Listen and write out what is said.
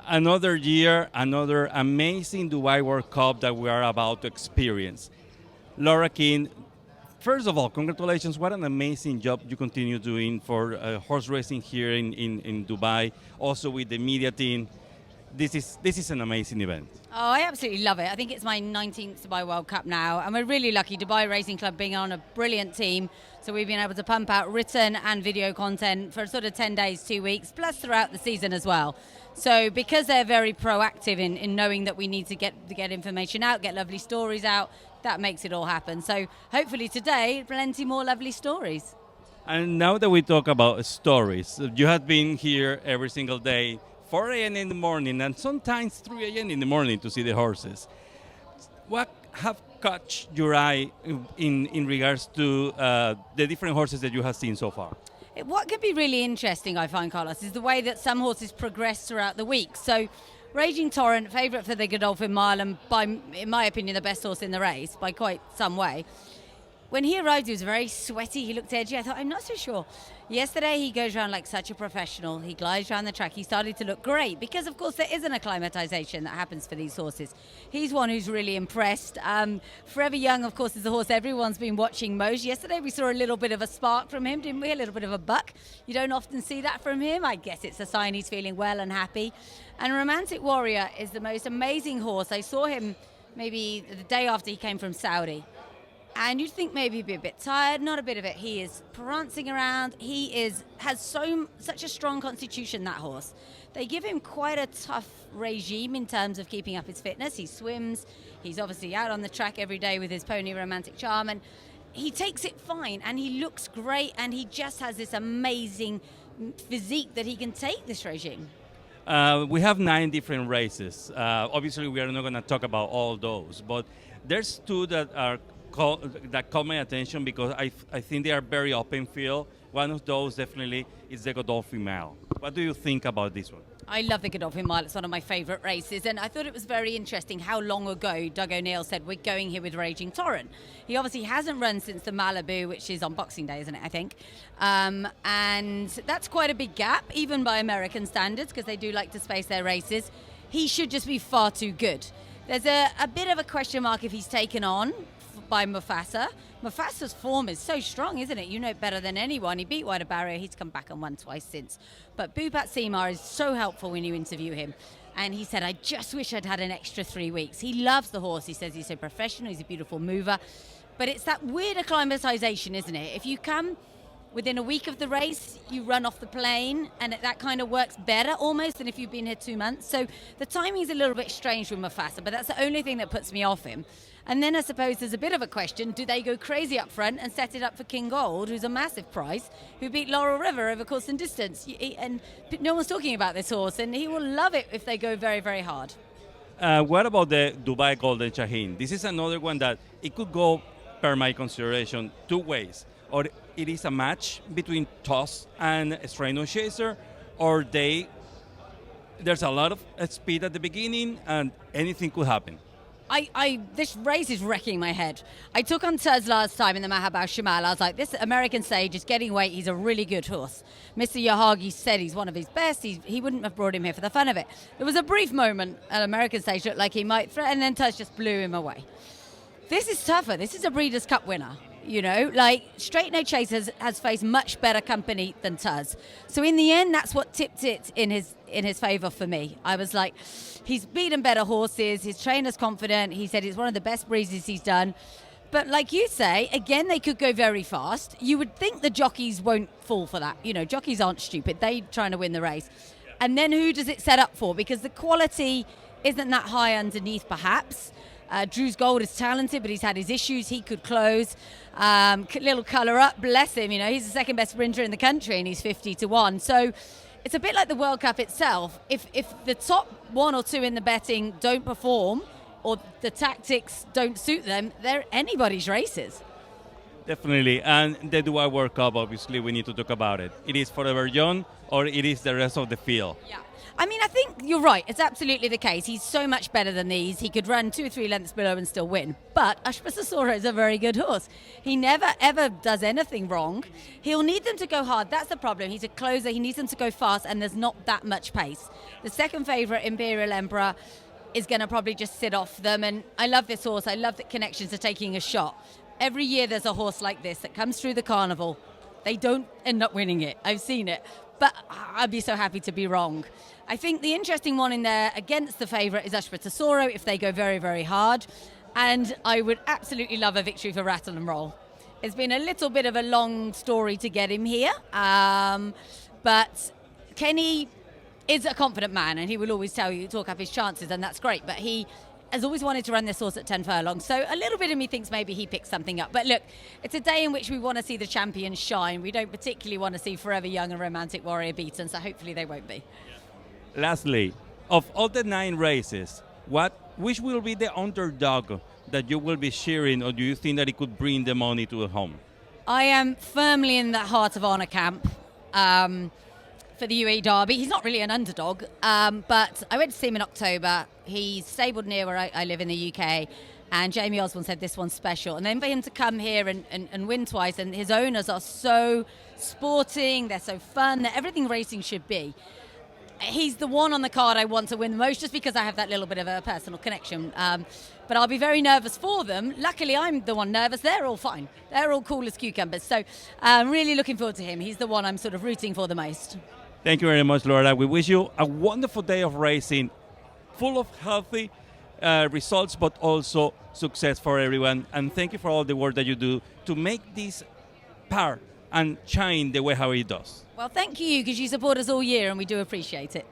Another year, another amazing Dubai World Cup that we are about to experience. Laura King, first of all, congratulations. What an amazing job you continue doing for horse racing here in Dubai, also with the media team. This is an amazing event. Oh, I absolutely love it. I think it's my 19th Dubai World Cup now, and we're really lucky. Dubai Racing Club being on a brilliant team, so we've been able to pump out written and video content for sort of 10 days, 2 weeks, plus throughout the season as well. So because they're very proactive in knowing that we need to get information out, get lovely stories out, that makes it all happen. So hopefully today, plenty more lovely stories. And now that we talk about stories, you have been here every single day, 4 a.m. in the morning, and sometimes 3 a.m. in the morning to see the horses. What have caught your eye in regards to the different horses that you have seen so far? What could be really interesting, I find, Carlos, is the way that some horses progress throughout the week. So Raging Torrent, favourite for the Godolphin Mile, and in my opinion, the best horse in the race by quite some way. When he arrived, he was very sweaty. He looked edgy. I thought, I'm not so sure. Yesterday, he goes around like such a professional. He glides around the track. He started to look great because, of course, there is an acclimatization that happens for these horses. He's one who's really impressed. Forever Young, of course, is the horse everyone's been watching most. Yesterday, we saw a little bit of a spark from him, didn't we? A little bit of a buck. You don't often see that from him. I guess it's a sign he's feeling well and happy. And Romantic Warrior is the most amazing horse. I saw him maybe the day after he came from Saudi. And you'd think maybe he'd be a bit tired, not a bit of it. He is prancing around. He has such a strong constitution, that horse. They give him quite a tough regime in terms of keeping up his fitness. He swims. He's obviously out on the track every day with his pony Romantic Charm. And he takes it fine and he looks great. And he just has this amazing physique that he can take this regime. We have 9 different races. Obviously, we are not going to talk about all those, but there's 2 that caught my attention because I think they are very open field. One of those definitely is the Godolphin Mile. What do you think about this one? I love the Godolphin Mile. It's one of my favourite races. And I thought it was very interesting how long ago Doug O'Neill said we're going here with Raging Torrent. He obviously hasn't run since the Malibu, which is on Boxing Day, isn't it, I think? And that's quite a big gap, even by American standards, because they do like to space their races. He should just be far too good. There's a bit of a question mark if he's taken on by Mufasa. Mufasa's form is so strong, isn't it? You know better than anyone. He beat Wider Barrier. He's come back and won twice since. But Bhupat Seemar is so helpful when you interview him. And he said, I just wish I'd had an extra 3 weeks. He loves the horse. He says he's so professional. He's a beautiful mover. But it's that weird acclimatization, isn't it? If you come within a week of the race, you run off the plane, and that kind of works better almost than if you've been here 2 months. So the timing's a little bit strange with Mufasa, but that's the only thing that puts me off him. And then I suppose there's a bit of a question, do they go crazy up front and set it up for King Gold, who's a massive prize, who beat Laurel River over course and distance? And no one's talking about this horse, and he will love it if they go very, very hard. What about the Dubai Golden Shaheen? This is another one that it could go, per my consideration, 2 ways. Or it is a match between Toss and Straight Chaser, or there's a lot of speed at the beginning, and anything could happen. This race is wrecking my head. I took on Tuz last time in the Mahabau Shamal. I was like, this American stage is getting weight. He's a really good horse. Mr. Yahagi said he's one of his best. He wouldn't have brought him here for the fun of it. There was a brief moment at American stage looked like he might threaten, and then Tuz just blew him away. This is tougher. This is a Breeders' Cup winner. You know, like Straight No Chase has faced much better company than Tuz. So in the end, that's what tipped it in his favour for me. I was like, he's beaten better horses. His trainer's confident. He said it's one of the best breezes he's done. But like you say, again, they could go very fast. You would think the jockeys won't fall for that. You know, jockeys aren't stupid. They're trying to win the race. And then who does it set up for? Because the quality isn't that high underneath, perhaps. Drew's Gold is talented, but he's had his issues. He could close. Little colour up, bless him. You know, he's the second best sprinter in the country, and he's 50-1. So it's a bit like the World Cup itself. If the top 1 or 2 in the betting don't perform, or the tactics don't suit them, they're anybody's races. Definitely. And the Dubai World Cup, obviously, we need to talk about it. It is Forever Young, or it is the rest of the field? Yeah. I mean, I think you're right. It's absolutely the case. He's so much better than these. He could run 2 or 3 lengths below and still win. But Ashpasasora is a very good horse. He never, ever does anything wrong. He'll need them to go hard. That's the problem. He's a closer. He needs them to go fast, and there's not that much pace. The second favourite, Imperial Emperor, is going to probably just sit off them. And I love this horse. I love that Connections are taking a shot. Every year there's a horse like this that comes through the carnival. They don't end up winning it. I've seen it. But I'd be so happy to be wrong. I think the interesting one in there against the favourite is Ashpasasora if they go very, very hard. And I would absolutely love a victory for Rattle and Roll. It's been a little bit of a long story to get him here. But Kenny is a confident man, and he will always tell you, talk up his chances, and that's great. But he has always wanted to run this horse at 10 furlongs. So a little bit of me thinks maybe he picks something up. But look, it's a day in which we want to see the champions shine. We don't particularly want to see Forever Young and Romantic Warrior beaten, so hopefully they won't be. Lastly, of all the 9 races, which will be the underdog that you will be cheering, or do you think that it could bring the money to home? I am firmly in the Heart of Honour camp. For the UAE Derby. He's not really an underdog, but I went to see him in October. He's stabled near where I live in the UK, and Jamie Osborne said this one's special. And then for him to come here and win twice, and his owners are so sporting, they're so fun, they're everything racing should be. He's the one on the card I want to win the most, just because I have that little bit of a personal connection. But I'll be very nervous for them. Luckily, I'm the one nervous. They're all fine. They're all cool as cucumbers. So I'm really looking forward to him. He's the one I'm sort of rooting for the most. Thank you very much, Laura. We wish you a wonderful day of racing, full of healthy results, but also success for everyone. And thank you for all the work that you do to make this par and shine the way how it does. Well, thank you, because you support us all year, and we do appreciate it.